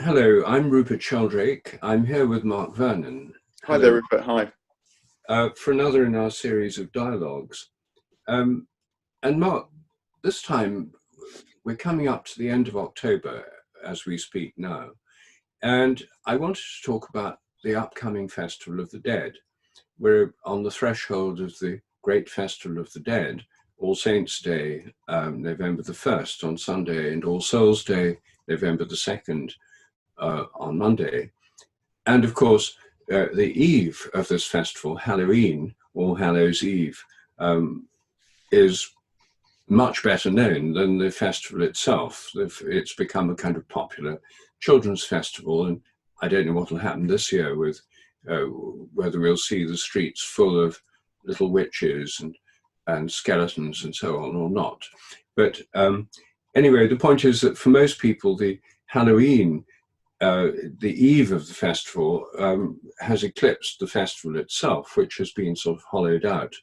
Hello, I'm Rupert Sheldrake. I'm here with Mark Vernon. Hi there, Hello. Rupert. Hi. For another in our series of dialogues. And Mark, this time we're coming up to the end of October as we speak now. And I wanted to talk about the upcoming Festival of the Dead. We're on the threshold of the great Festival of the Dead, All Saints' Day, November the 1st on Sunday, and All Souls' Day, November the 2nd on Monday. And of course, the eve of this festival, Halloween, All Hallows' Eve, is much better known than the festival itself. It's become a kind of popular children's festival, and I don't know what will happen this year with whether we'll see the streets full of little witches and skeletons and so on or not. But anyway, the point is that for most people, the Halloween, the eve of the festival, has eclipsed the festival itself, which has been sort of hollowed out.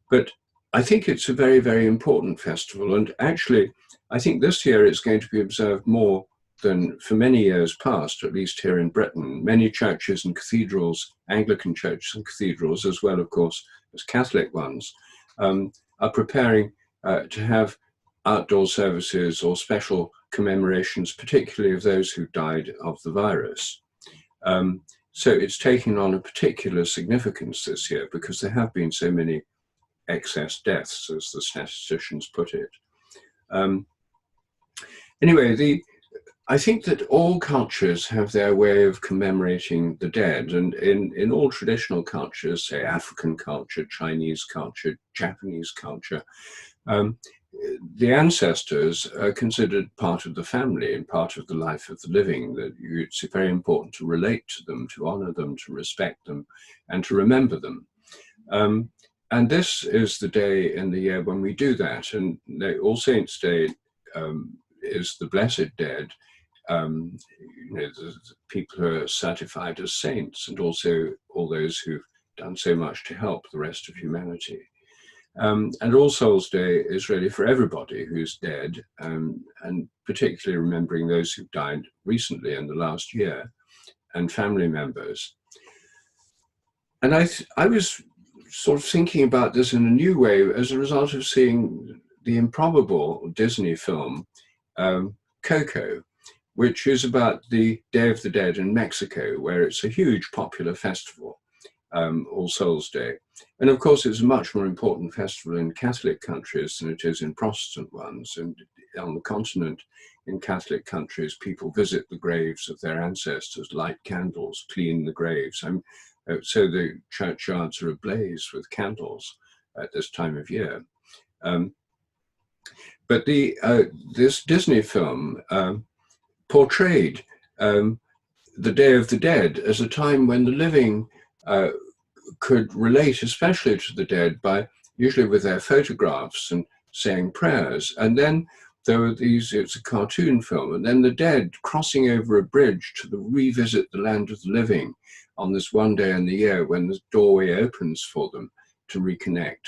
But I think it's a very, very important festival. And actually, I think this year it's going to be observed more than for many years past, at least here in Britain. Many churches and cathedrals, Anglican churches and cathedrals, as well, of course, as Catholic ones, are preparing to have outdoor services or special commemorations, particularly of those who died of the virus. So it's taken on a particular significance this year because there have been so many excess deaths, as the statisticians put it. Anyway, I think that all cultures have their way of commemorating the dead, and in all traditional cultures, say African culture, Chinese culture, Japanese culture, the ancestors are considered part of the family and part of the life of the living. That it's very important to relate to them, to honor them, to respect them, and to remember them. And this is the day in the year when we do that. And All Saints' Day is the Blessed Dead, the people who are certified as saints, and also all those who've done so much to help the rest of humanity. And All Souls' Day is really for everybody who's dead, and particularly remembering those who've died recently in the last year, and family members. And I was sort of thinking about this in a new way as a result of seeing the improbable Disney film, Coco, which is about the Day of the Dead in Mexico, where it's a huge popular festival, All Souls' Day. And of course, it's a much more important festival in Catholic countries than it is in Protestant ones. And on the continent, in Catholic countries, people visit the graves of their ancestors, light candles, clean the graves. So the churchyards are ablaze with candles at this time of year. But this Disney film portrayed the Day of the Dead as a time when the living could relate especially to the dead by usually with their photographs and saying prayers. And then there were it's a cartoon film, and then the dead crossing over a bridge to revisit the land of the living on this one day in the year when the doorway opens for them to reconnect.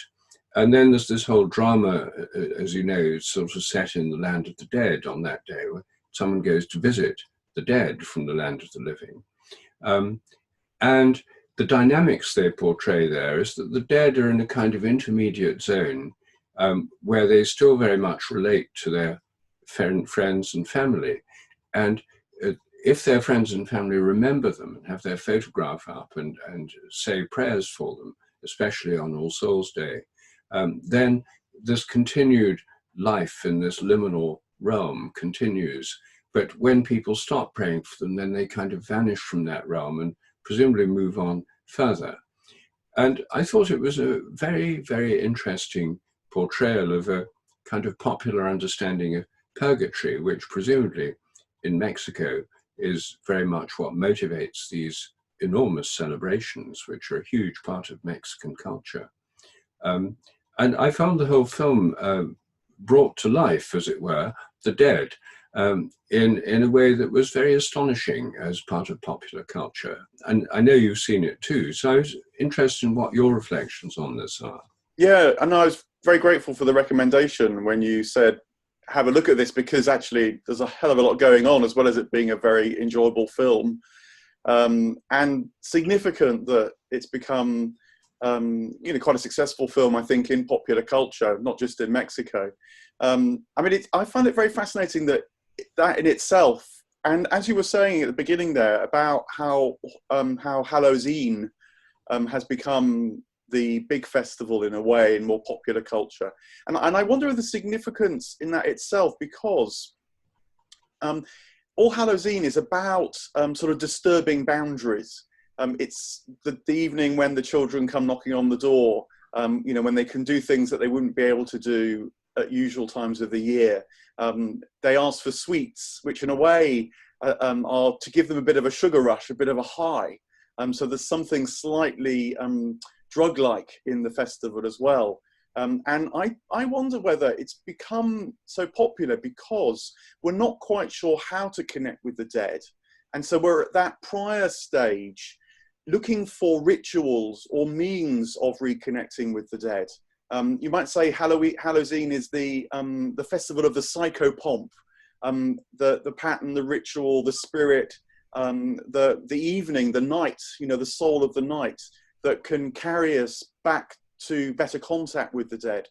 And then there's this whole drama, as you know, sort of set in the land of the dead on that day, where someone goes to visit the dead from the land of the living. And the dynamics they portray there is that the dead are in a kind of intermediate zone where they still very much relate to their friends and family. And if their friends and family remember them and have their photograph up and say prayers for them, especially on All Souls' Day, then this continued life in this liminal realm continues. But when people stop praying for them, then they kind of vanish from that realm and presumably move on further. And I thought it was a very, very interesting portrayal of a kind of popular understanding of purgatory, which presumably in Mexico is very much what motivates these enormous celebrations, which are a huge part of Mexican culture. And I found the whole film brought to life, as it were, the dead in a way that was very astonishing as part of popular culture. And I know you've seen it too, so I was interested in what your reflections on this are. Yeah, and I was very grateful for the recommendation when you said have a look at this, because actually there's a hell of a lot going on, as well as it being a very enjoyable film, and significant that it's become quite a successful film, I think, in popular culture, not just in Mexico. I mean, I find it very fascinating that in itself, and as you were saying at the beginning there about how Halloween has become the big festival in a way in more popular culture, and I wonder of the significance in that itself, because All Hallows Eve is about sort of disturbing boundaries. It's the evening when the children come knocking on the door, when they can do things that they wouldn't be able to do at usual times of the year. They ask for sweets, which in a way are to give them a bit of a sugar rush, a bit of a high. So there's something slightly drug-like in the festival as well. And I wonder whether it's become so popular because we're not quite sure how to connect with the dead. And so we're at that prior stage looking for rituals or means of reconnecting with the dead. You might say Halloween is the festival of the psychopomp, the pattern, the ritual, the spirit, the evening, the night, the soul of the night that can carry us back to better contact with the dead.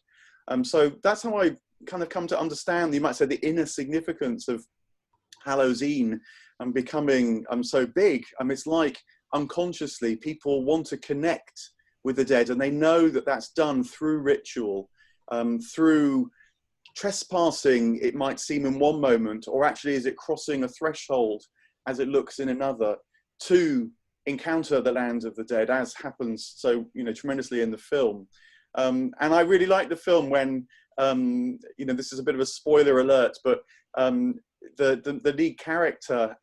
So that's how I kind of come to understand, you might say, the inner significance of Halloween becoming so big. It's like unconsciously people want to connect with the dead, and they know that that's done through ritual, through trespassing, it might seem in one moment, or actually is it crossing a threshold as it looks in another, to encounter the land of the dead, as happens so tremendously in the film. And I really like the film when this is a bit of a spoiler alert, but the lead character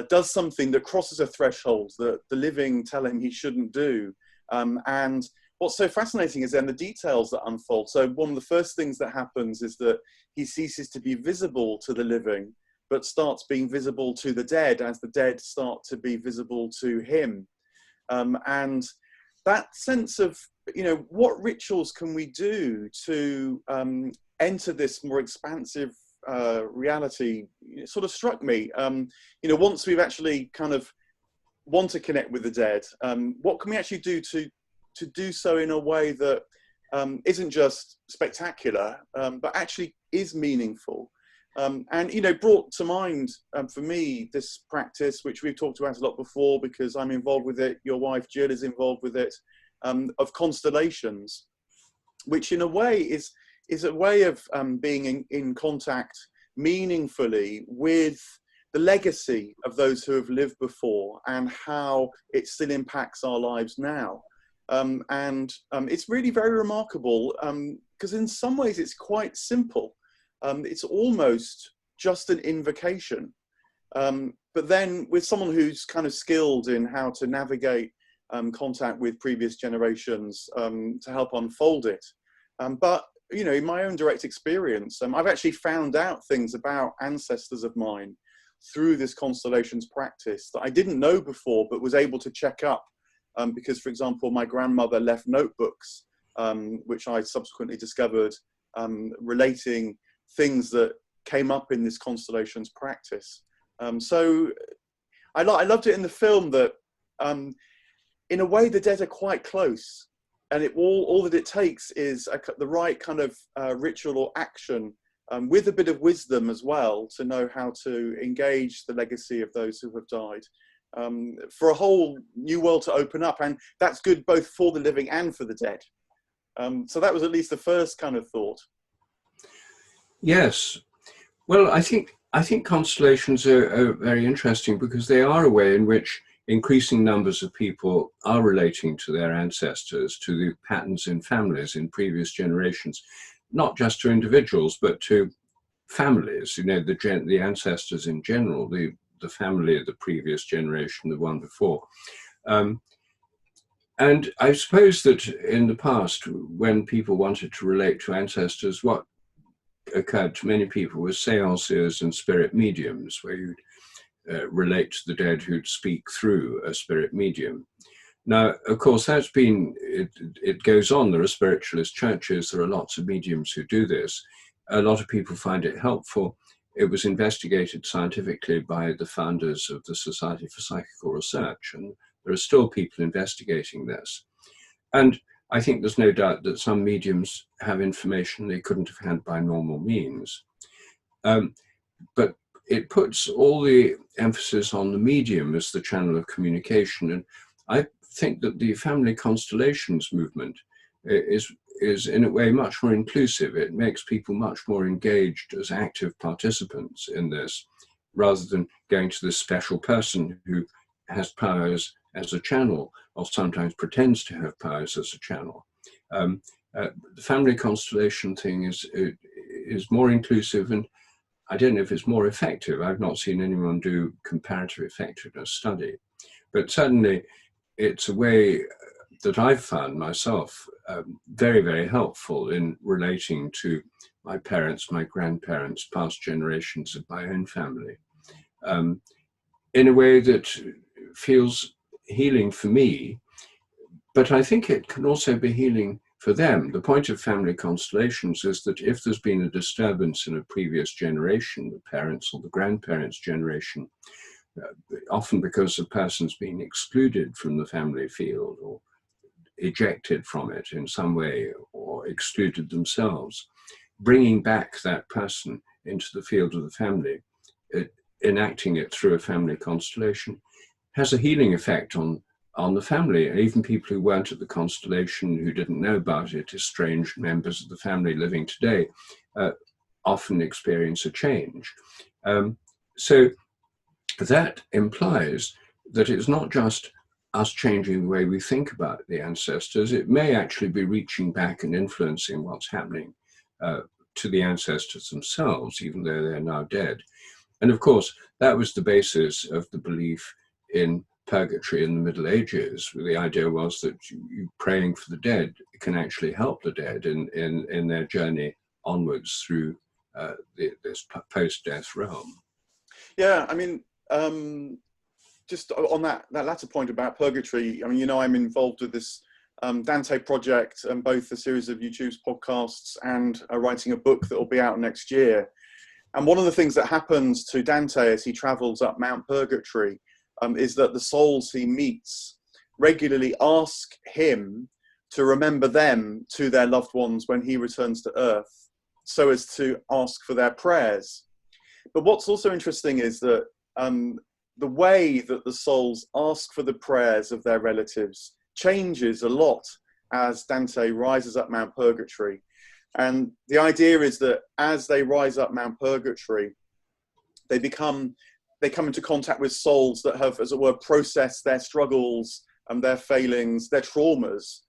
does something that crosses a threshold that the living tell him he shouldn't do. And what's so fascinating is then the details that unfold. So one of the first things that happens is that he ceases to be visible to the living, but starts being visible to the dead as the dead start to be visible to him. And that sense of, what rituals can we do to enter this more expansive reality, it sort of struck me. Once we've actually kind of want to connect with the dead, what can we actually do to do so in a way that isn't just spectacular, but actually is meaningful? And brought to mind for me this practice, which we've talked about a lot before because I'm involved with it, your wife Jill is involved with it, of constellations, which in a way is a way of being in contact meaningfully with the legacy of those who have lived before and how it still impacts our lives now. And it's really very remarkable because in some ways it's quite simple. It's almost just an invocation. But then with someone who's kind of skilled in how to navigate contact with previous generations to help unfold it. But, in my own direct experience, I've actually found out things about ancestors of mine through this constellations practice that I didn't know before, but was able to check up because, for example, my grandmother left notebooks, which I subsequently discovered relating things that came up in this constellations practice. So I loved it in the film that in a way the dead are quite close, and all that it takes is the right kind of ritual or action with a bit of wisdom as well to know how to engage the legacy of those who have died, for a whole new world to open up. And that's good both for the living and for the dead. So that was at least the first kind of thought. Yes. Well, I think constellations are very interesting because they are a way in which increasing numbers of people are relating to their ancestors, to the patterns in families in previous generations, not just to individuals, but to families, the ancestors in general, the family of the previous generation, the one before. And I suppose that in the past, when people wanted to relate to ancestors, what occurred to many people was seances and spirit mediums, where you'd relate to the dead who'd speak through a spirit medium. Now, of course, it goes on. There are spiritualist churches, there are lots of mediums who do this, A lot of people find it helpful. It was investigated scientifically by the founders of the Society for Psychical Research, and there are still people investigating this. And I think there's no doubt that some mediums have information they couldn't have had by normal means. But it puts all the emphasis on the medium as the channel of communication. And I think that the family constellations movement is in a way much more inclusive. It makes people much more engaged as active participants in this, rather than going to this special person who has powers as a channel, or sometimes pretends to have powers as a channel. The family constellation thing is more inclusive, and I don't know if it's more effective. I've not seen anyone do comparative effectiveness study, but certainly it's a way that I've found myself very, very helpful in relating to my parents, my grandparents, past generations of my own family, in a way that feels healing for me, but I think it can also be healing for them. The point of family constellations is that if there's been a disturbance in a previous generation, the parents or the grandparents' generation, often because the person's been excluded from the family field or ejected from it in some way or excluded themselves, bringing back that person into the field of the family, enacting it through a family constellation, has a healing effect on the family. And even people who weren't at the constellation, who didn't know about it, estranged members of the family living today, often experience a change. So that implies that it's not just us changing the way we think about the ancestors. It may actually be reaching back and influencing what's happening to the ancestors themselves, even though they're now dead. And of course, that was the basis of the belief in purgatory in the Middle Ages. The idea was that you praying for the dead can actually help the dead in their journey onwards through this post-death realm. Yeah, I mean, just on that latter point about purgatory, I mean, you know, I'm involved with this Dante project, and both a series of YouTube's podcasts and writing a book that will be out next year. And one of the things that happens to Dante as he travels up Mount Purgatory is that the souls he meets regularly ask him to remember them to their loved ones when he returns to Earth, so as to ask for their prayers. But what's also interesting is that the way that the souls ask for the prayers of their relatives changes a lot as Dante rises up Mount Purgatory. And the idea is that as they rise up Mount Purgatory, they come into contact with souls that have, as it were, processed their struggles and their failings, their traumas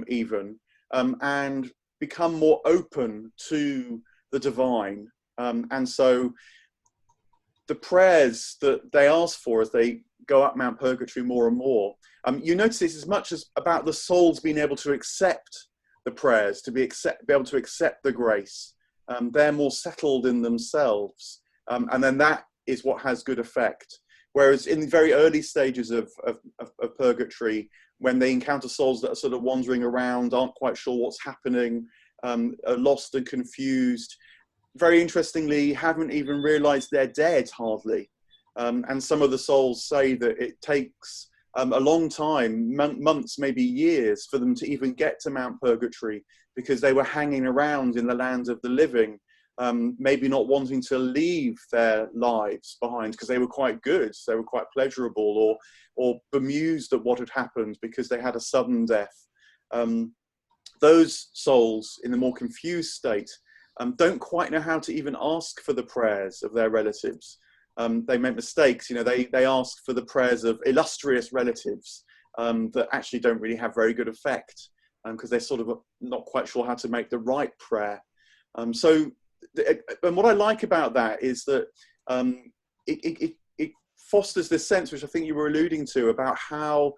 even, and become more open to the divine. And so the prayers that they ask for as they go up Mount Purgatory more and more, you notice this as much as about the souls being able to accept the prayers, to be able to accept the grace. They're more settled in themselves. And then that is what has good effect. Whereas in the very early stages of purgatory, when they encounter souls that are sort of wandering around, aren't quite sure what's happening, are lost and confused, very interestingly, haven't even realized they're dead hardly. And some of the souls say that it takes a long time, months, maybe years, for them to even get to Mount Purgatory, because they were hanging around in the land of the living, maybe not wanting to leave their lives behind because they were quite good, they were quite pleasurable, or bemused at what had happened because they had a sudden death. Those souls in the more confused state don't quite know how to even ask for the prayers of their relatives. They make mistakes. You know, they ask for the prayers of illustrious relatives that actually don't really have very good effect because they're sort of not quite sure how to make the right prayer. And what I like about that is that it fosters this sense, which I think you were alluding to, about how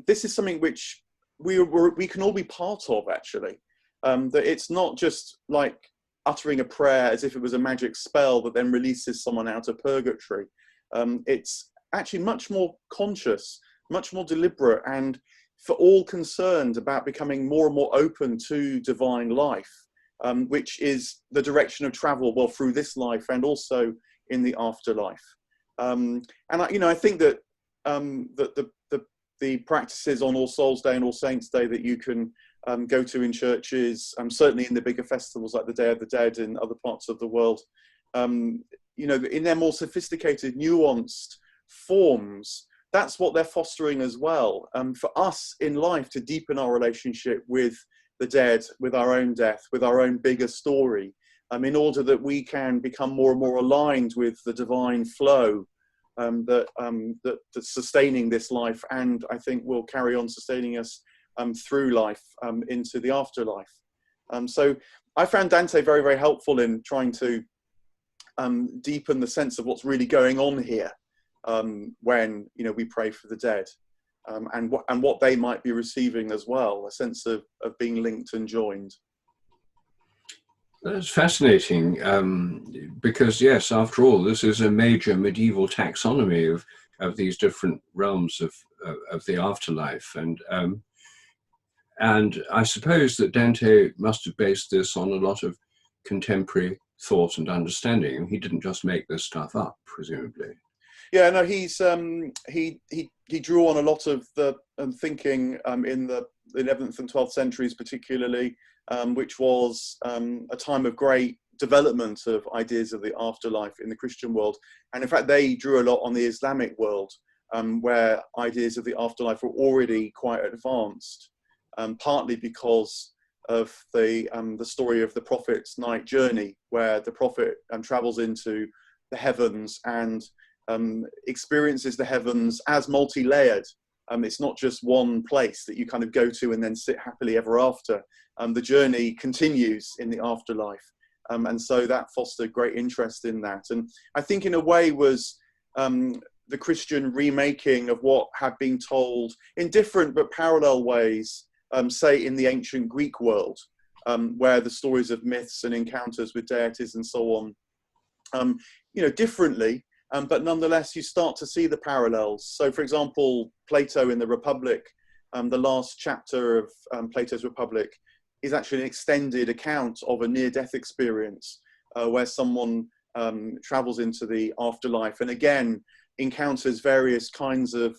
this is something which we can all be part of, actually. That it's not just like uttering a prayer as if it was a magic spell that then releases someone out of purgatory. It's actually much more conscious, much more deliberate, and for all concerned about becoming more and more open to divine life. which is the direction of travel, well, through this life and also in the afterlife. And I think that the practices on All Souls Day and All Saints Day that you can go to in churches, certainly in the bigger festivals like the Day of the Dead in other parts of the world, in their more sophisticated, nuanced forms, that's what they're fostering as well. For us in life to deepen our relationship with the dead, with our own death, with our own bigger story, in order that we can become more and more aligned with the divine flow that's sustaining this life, and I think will carry on sustaining us through life into the afterlife. So I found Dante very, very helpful in trying to deepen the sense of what's really going on here when we pray for the dead, and what they might be receiving as well, a sense of being linked and joined. That's fascinating, because yes, after all, this is a major medieval taxonomy of these different realms of the afterlife, and I suppose that Dante must have based this on a lot of contemporary thought and understanding. He didn't just make this stuff up, presumably. Yeah, no, he drew on a lot of the thinking in the 11th and 12th centuries, particularly, which was a time of great development of ideas of the afterlife in the Christian world. And in fact, they drew a lot on the Islamic world, where ideas of the afterlife were already quite advanced, partly because of the story of the prophet's night journey, where the prophet travels into the heavens and experiences the heavens as multi-layered. It's not just one place that you kind of go to and then sit happily ever after. The journey continues in the afterlife. And so that fostered great interest in that. And I think in a way was the Christian remaking of what had been told in different but parallel ways, say in the ancient Greek world, where the stories of myths and encounters with deities and so on, differently, but nonetheless you start to see the parallels. So for example, Plato in the Republic, the last chapter of Plato's Republic is actually an extended account of a near-death experience where someone travels into the afterlife and again encounters various kinds of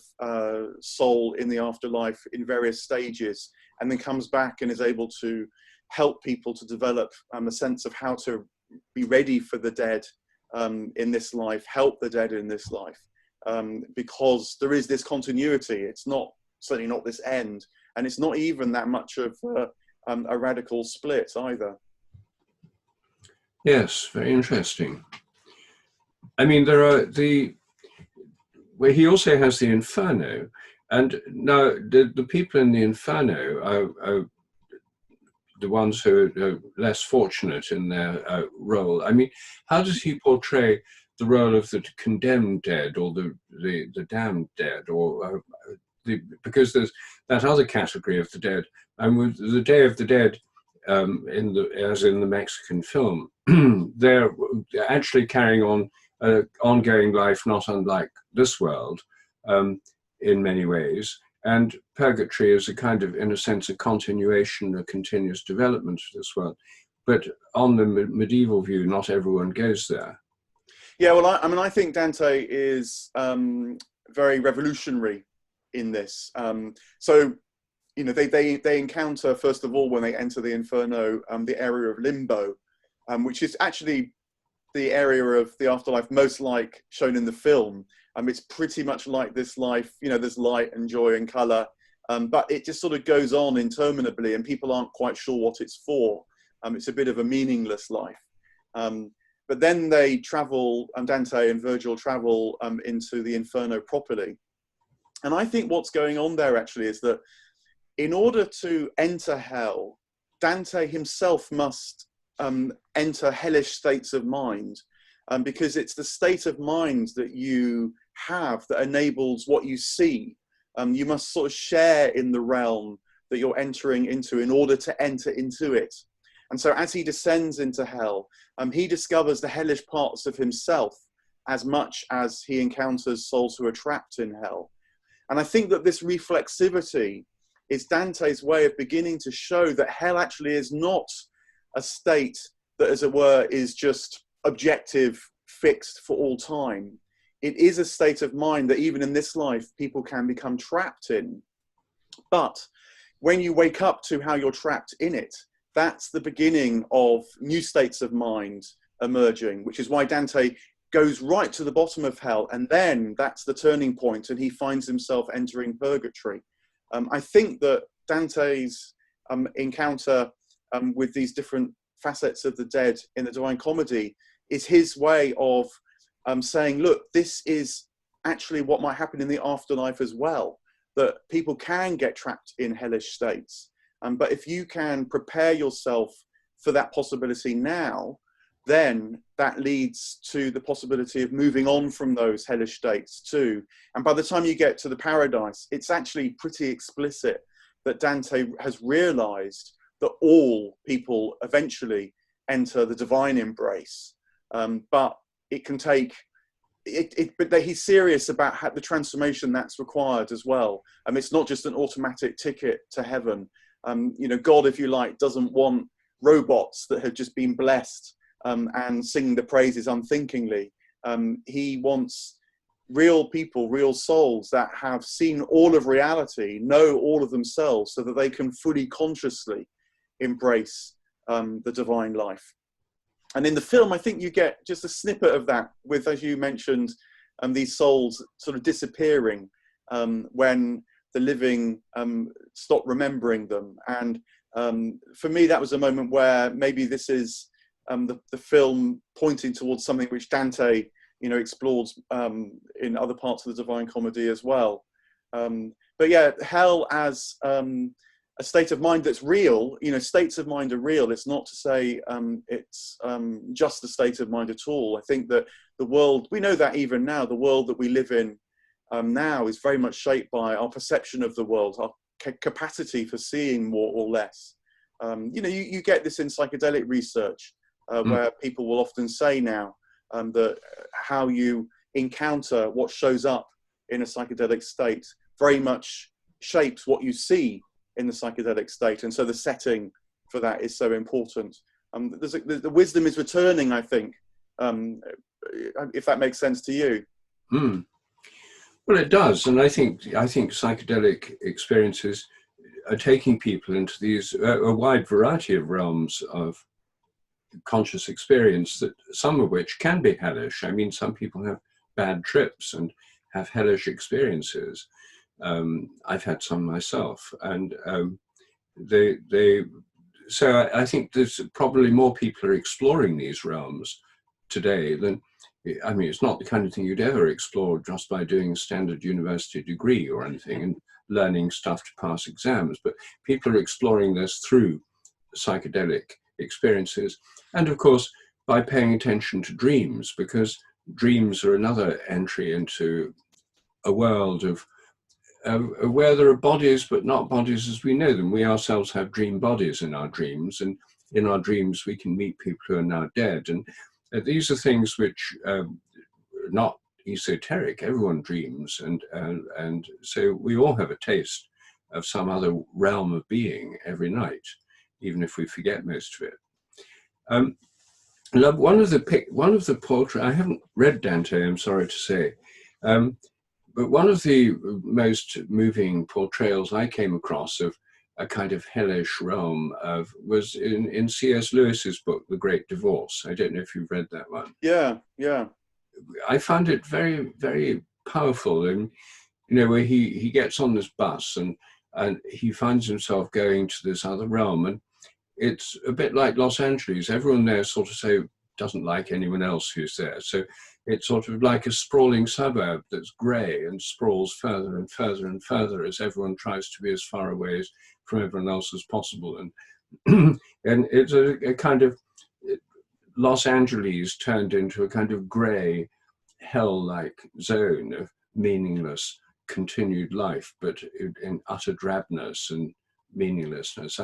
soul in the afterlife in various stages, and then comes back and is able to help people to develop a sense of how to be ready for the dead in this life, help the dead in this life, because there is this continuity. It's certainly not this end, and it's not even that much of a radical split either. Yes, very interesting. I mean, there are where he also has the Inferno, and now the people in the Inferno are the ones who are less fortunate in their role. I mean, how does he portray the role of the condemned dead or the damned dead, or because there's that other category of the dead, and with the Day of the Dead, as in the Mexican film, they're actually carrying on an ongoing life, not unlike this world, in many ways. And purgatory is a kind of, in a sense, a continuation, a continuous development of this world. But on the medieval view, not everyone goes there. Yeah, well, I think Dante is very revolutionary in this. So, they encounter, first of all, when they enter the Inferno, the area of Limbo, which is actually the area of the afterlife most like shown in the film. It's pretty much like this life, there's light and joy and color, but it just sort of goes on interminably and people aren't quite sure what it's for. It's a bit of a meaningless life. But then they travel, Dante and Virgil travel into the Inferno properly. And I think what's going on there actually is that in order to enter hell, Dante himself must enter hellish states of mind, because it's the state of mind that you have that enables what you see. You must sort of share in the realm that you're entering into in order to enter into it. And so as he descends into hell, he discovers the hellish parts of himself as much as he encounters souls who are trapped in hell. And I think that this reflexivity is Dante's way of beginning to show that hell actually is not a state that, as it were, is just objective, fixed for all time. It is a state of mind that even in this life, people can become trapped in. But when you wake up to how you're trapped in it, that's the beginning of new states of mind emerging, which is why Dante goes right to the bottom of hell, and then that's the turning point, and he finds himself entering purgatory. I think that Dante's encounter with these different facets of the dead in the Divine Comedy is his way of saying, look, this is actually what might happen in the afterlife as well, that people can get trapped in hellish states. But if you can prepare yourself for that possibility now, then that leads to the possibility of moving on from those hellish states too. And by the time you get to the paradise, it's actually pretty explicit that Dante has realized that all people eventually enter the divine embrace. But it can take, but that he's serious about the transformation that's required as well. It's not just an automatic ticket to heaven. You know, God, if you like, doesn't want robots that have just been blessed and singing the praises unthinkingly. He wants real people, real souls that have seen all of reality, know all of themselves, so that they can fully consciously embrace the divine life. And in the film, I think you get just a snippet of that with, as you mentioned, these souls sort of disappearing when the living stop remembering them. And for me, that was a moment where maybe this is the film pointing towards something which Dante, you know, explores in other parts of the Divine Comedy as well. But yeah, hell as a state of mind that's real. You know, states of mind are real. It's not to say it's just a state of mind at all. I think that the world, we know that even now, the world that we live in now is very much shaped by our perception of the world, our capacity for seeing more or less. You know, you get this in psychedelic research, where people will often say now that how you encounter what shows up in a psychedelic state very much shapes what you see in the psychedelic state. And so the setting for that is so important. The wisdom is returning, I think, if that makes sense to you. Well, it does. And I think psychedelic experiences are taking people into these, a wide variety of realms of conscious experience, that some of which can be hellish. I mean, some people have bad trips and have hellish experiences. I've had some myself, and so I think there's probably more people are exploring these realms today than, I mean, it's not the kind of thing you'd ever explore just by doing a standard university degree or anything and learning stuff to pass exams, but people are exploring this through psychedelic experiences. And of course, by paying attention to dreams, because dreams are another entry into a world of where there are bodies, but not bodies as we know them. We ourselves have dream bodies in our dreams, and in our dreams we can meet people who are now dead. And these are things which are not esoteric. Everyone dreams, and so we all have a taste of some other realm of being every night, even if we forget most of it. One of the portraits, I haven't read Dante, I'm sorry to say, but one of the most moving portrayals I came across of a kind of hellish realm was in C.S. Lewis's book, The Great Divorce. I don't know if you've read that one. Yeah. I found it very, very powerful, and you know, where he gets on this bus and he finds himself going to this other realm, and it's a bit like Los Angeles. Everyone there sort of doesn't like anyone else who's there. So it's sort of like a sprawling suburb that's grey and sprawls further and further and further as everyone tries to be as far away from everyone else as possible. And and it's a kind of Los Angeles turned into a kind of grey, hell-like zone of meaningless, continued life, but in utter drabness and meaninglessness.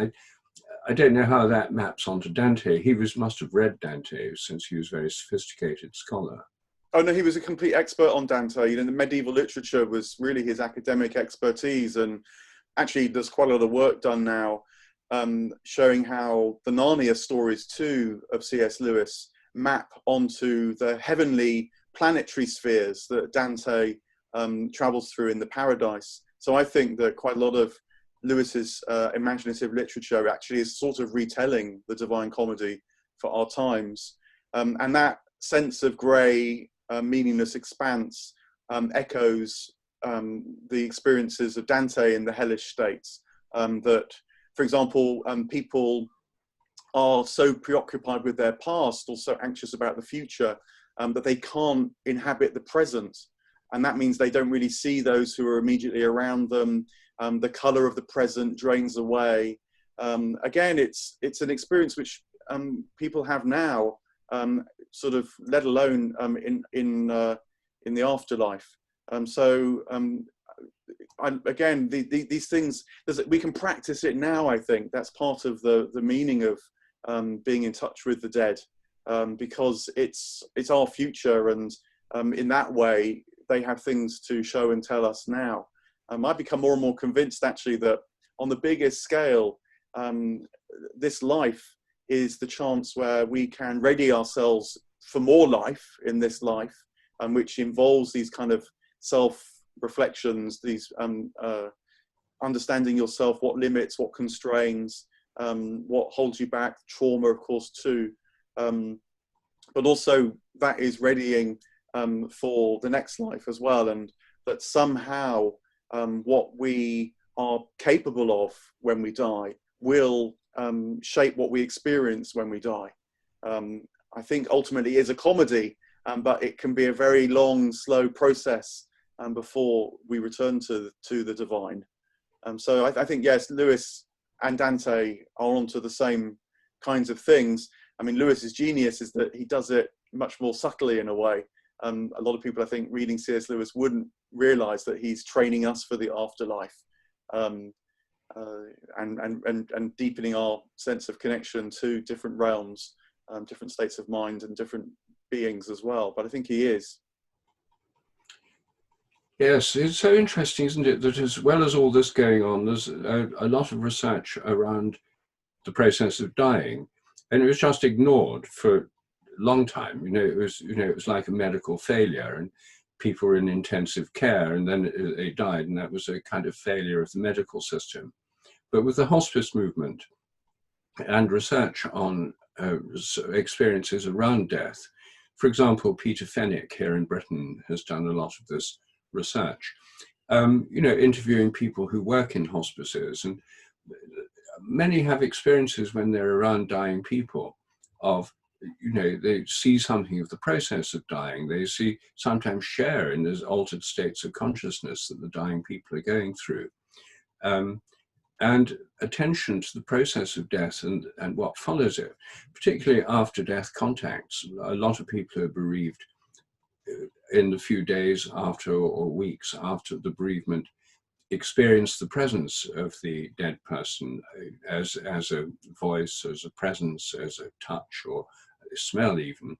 I don't know how that maps onto Dante. He must have read Dante, since he was a very sophisticated scholar. Oh no, he was a complete expert on Dante. You know, the medieval literature was really his academic expertise, and actually there's quite a lot of work done now showing how the Narnia stories too of C.S. Lewis map onto the heavenly planetary spheres that Dante travels through in the Paradise. So I think that quite a lot of Lewis's imaginative literature actually is sort of retelling the Divine Comedy for our times. And that sense of grey, meaningless expanse echoes the experiences of Dante in the hellish states. That, for example, people are so preoccupied with their past or so anxious about the future that they can't inhabit the present. And that means they don't really see those who are immediately around them. The colour of the present drains away. Again, it's an experience which people have now, sort of, let alone in the afterlife. Again, these things, we can practice it now. I think that's part of the meaning of being in touch with the dead, because it's our future, and in that way they have things to show and tell us now. I've become more and more convinced actually that on the biggest scale, this life is the chance where we can ready ourselves for more life in this life, which involves these kind of self-reflections, these understanding yourself, what limits, what constrains, what holds you back, trauma of course too, but also that is readying for the next life as well, and that somehow what we are capable of when we die will shape what we experience when we die. I think ultimately is a comedy, but it can be a very long, slow process before we return to the divine. So I think, yes, Lewis and Dante are onto the same kinds of things. I mean, Lewis's genius is that he does it much more subtly in a way. A lot of people, I think, reading C.S. Lewis wouldn't realize that he's training us for the afterlife, and deepening our sense of connection to different realms, different states of mind and different beings as well. But I think he is. Yes, it's so interesting, isn't it, that as well as all this going on, there's a lot of research around the process of dying, and it was just ignored for a long time. It was like a medical failure, and people were in intensive care, and then they died, and that was a kind of failure of the medical system. But with the hospice movement and research on experiences around death, for example, Peter Fenwick here in Britain has done a lot of this research, interviewing people who work in hospices, and many have experiences when they're around dying people of, they see something of the process of dying. They sometimes share in those altered states of consciousness that the dying people are going through. And attention to the process of death and what follows it, particularly after death contacts. A lot of people are bereaved in the few days after or weeks after the bereavement, experience the presence of the dead person as a voice, as a presence, as a touch or a smell even.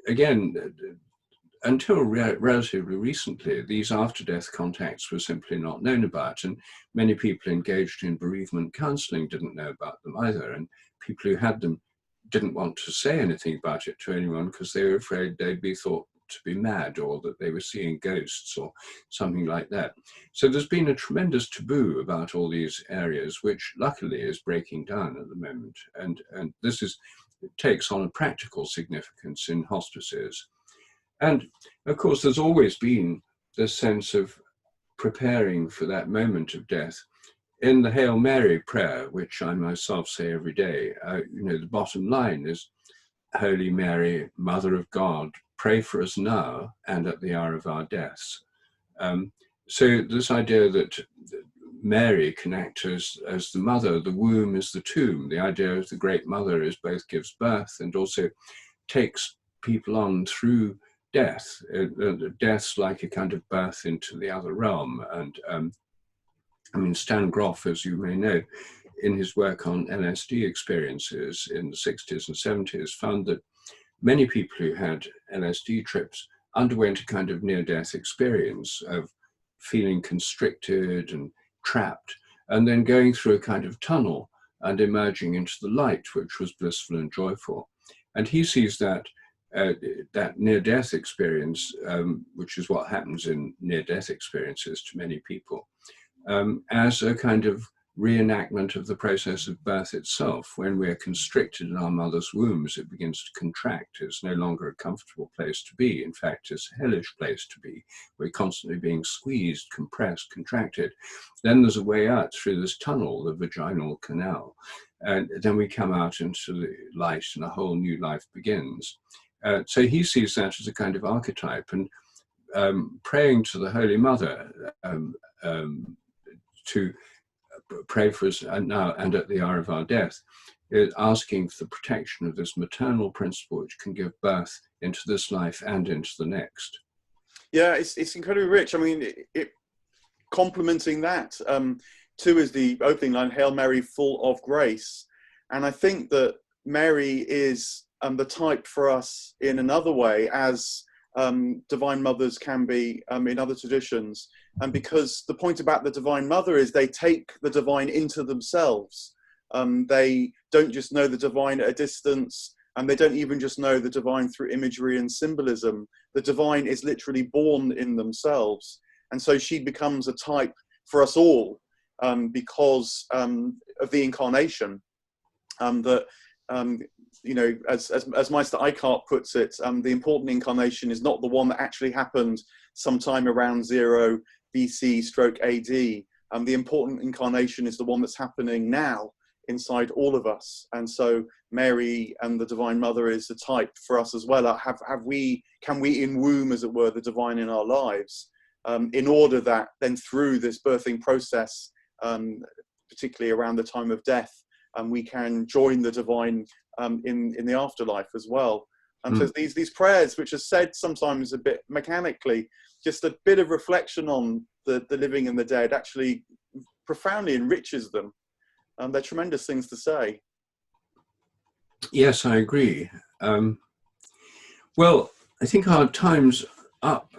Again, until relatively recently, these after-death contacts were simply not known about, and many people engaged in bereavement counselling didn't know about them either, and people who had them didn't want to say anything about it to anyone because they were afraid they'd be thought to be mad, or that they were seeing ghosts or something like that. So there's been a tremendous taboo about all these areas, which luckily is breaking down at the moment, and this takes on a practical significance in hospices. And of course, there's always been this sense of preparing for that moment of death. In the Hail Mary prayer, which I myself say every day, the bottom line is, Holy Mary, Mother of God, pray for us now and at the hour of our deaths. So this idea that Mary can act as the mother, the womb is the tomb. The idea of the great mother is both gives birth and also takes people on through death. Death's like a kind of birth into the other realm. And Stan Grof, as you may know, in his work on LSD experiences in the 60s and 70s, found that many people who had LSD trips underwent a kind of near-death experience of feeling constricted and trapped. and then going through a kind of tunnel and emerging into the light, which was blissful and joyful. And he sees that that near-death experience, which is what happens in near-death experiences to many people, as a kind of reenactment of the process of birth itself. When we're constricted in our mother's wombs, it begins to contract. It's no longer a comfortable place to be. In fact, it's a hellish place to be. We're constantly being squeezed, compressed, contracted. Then there's a way out through this tunnel, the vaginal canal. And then we come out into the light and a whole new life begins. So he sees that as a kind of archetype, and praying to the Holy Mother to pray for us now and at the hour of our death, is asking for the protection of this maternal principle which can give birth into this life and into the next. Yeah, it's incredibly rich. I mean, it complementing that, too, is the opening line, Hail Mary, full of grace. And I think that Mary is the type for us in another way, as divine mothers can be in other traditions. And because the point about the Divine Mother is they take the divine into themselves. They don't just know the divine at a distance, and they don't even just know the divine through imagery and symbolism. The divine is literally born in themselves. And so she becomes a type for us all because of the incarnation. That you know, as Meister Eckhart puts it, the important incarnation is not the one that actually happened sometime around 0 BC/AD. The important incarnation is the one that's happening now inside all of us. And so Mary and the Divine Mother is a type for us as well. Can we in-womb, as it were, the divine in our lives, in order that then through this birthing process, particularly around the time of death, we can join the divine in the afterlife as well. So these prayers, which are said sometimes a bit mechanically, just a bit of reflection on the living and the dead, actually profoundly enriches them. They're tremendous things to say. Yes, I agree. Well, I think our time's up,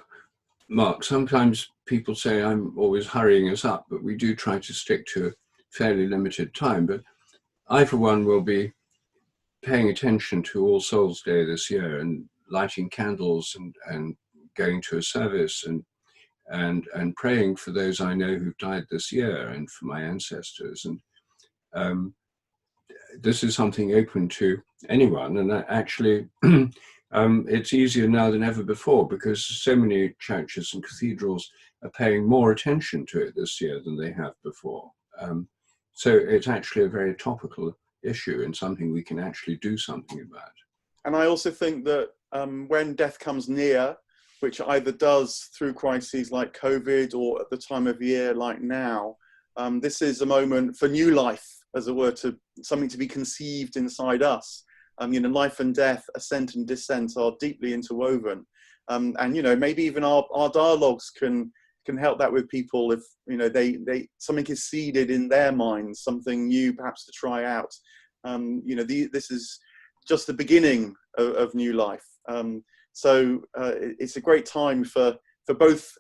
Mark. Sometimes people say I'm always hurrying us up, but we do try to stick to a fairly limited time. But I, for one, will be paying attention to All Souls Day this year and lighting candles and going to a service and praying for those I know who've died this year and for my ancestors. And this is something open to anyone. And actually, it's easier now than ever before because so many churches and cathedrals are paying more attention to it this year than they have before. So it's actually a very topical issue and something we can actually do something about. And I also think that when death comes near, which either does through crises like COVID or at the time of year like now, this is a moment for new life, as it were, to something to be conceived inside us. You know, life and death, ascent and descent are deeply interwoven. And, you know, maybe even our dialogues can help that with people if, you know, they something is seeded in their minds, something new perhaps to try out. You know, this is just the beginning of new life. So it's a great time for both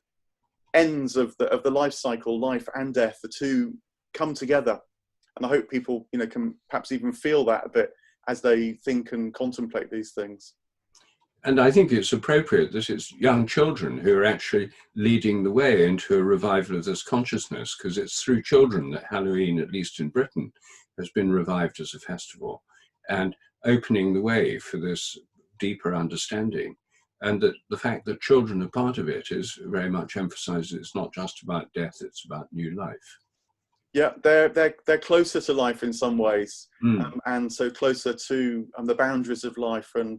ends of the life cycle, life and death, the two come together. And I hope people, you know, can perhaps even feel that a bit as they think and contemplate these things. And I think it's appropriate that it's young children who are actually leading the way into a revival of this consciousness, because it's through children that Halloween, at least in Britain, has been revived as a festival and opening the way for this deeper understanding. And that the fact that children are part of it is very much emphasized. It's not just about death, it's about new life. Yeah, they're closer to life in some ways, and so closer to the boundaries of life, and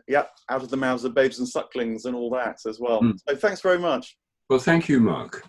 yeah, out of the mouths of babes and sucklings and all that as well. So thanks very much. Well, thank you, Mark.